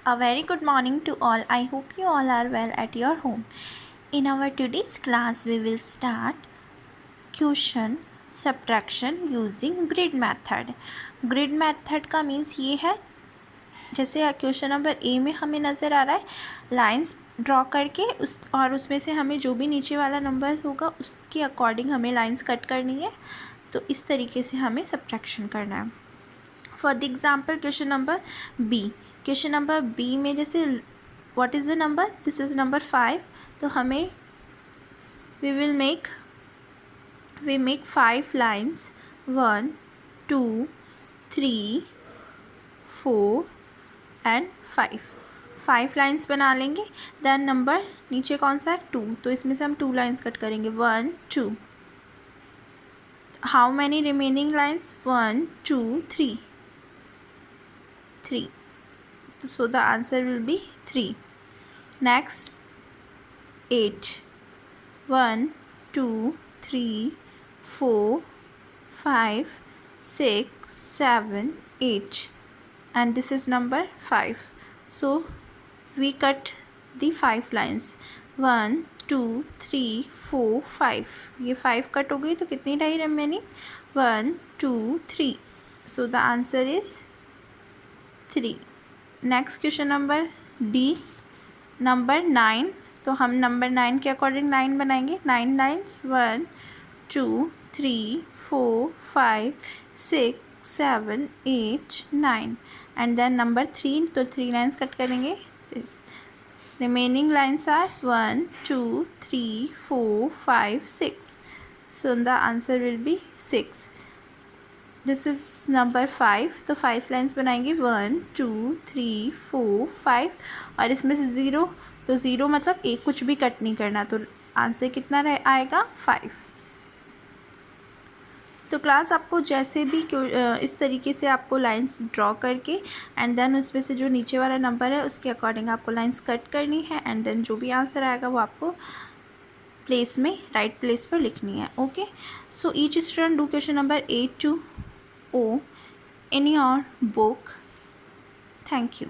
A very good morning to all. I hope you all are well at your home. In our today's class, we will start question subtraction using grid method. Grid method का means ये है, जैसे question number A में हमें नज़र आ रहा है lines draw करके और उसमें से हमें जो भी नीचे वाला नंबर होगा उसके अकॉर्डिंग हमें लाइंस कट करनी है. तो इस तरीके से हमें सब्ट्रैक्शन करना है. For the example question number B में जैसे what is the number, this is number 5. तो हमें we make 5 lines 1 2 3 4 and 5 lines बना लेंगे. देन नंबर नीचे कौन सा है 2, तो इसमें से हम 2 लाइन्स कट करेंगे 1 2. How many remaining lines 1 2 3. So the answer will be 3. Next 8. 1 2 3 4 5 6 7 8 and this is number 5. So we cut the 5 lines 1 2 3 4 5. ये 5 कट हो गई तो कितनी रही remaining 1 2 3. So the answer is 3. Next question number D number 9. तो हम number 9 के according 9 बनाएंगे. 9 लाइन्स 1 2 3 4 5 6 7 8 9 एंड देन नंबर 3. तो 3 लाइन्स कट करेंगे. This remaining lines are 1 2 3 4 5 6. So the answer will be 6. This is number 5. तो 5 लाइन्स बनाएंगे 1 2 3 4 5 और इसमें से 0. तो 0 मतलब एक कुछ भी कट नहीं करना. तो आंसर कितना आएगा 5. तो क्लास आपको जैसे भी इस तरीके से आपको लाइंस ड्रॉ करके एंड देन उसमें से जो नीचे वाला नंबर है उसके अकॉर्डिंग आपको लाइंस कट करनी है एंड देन जो भी आंसर आएगा वो आपको प्लेस में राइट प्लेस पर लिखनी है. Okay, so each student do question number 8 to O in your book. Thank you.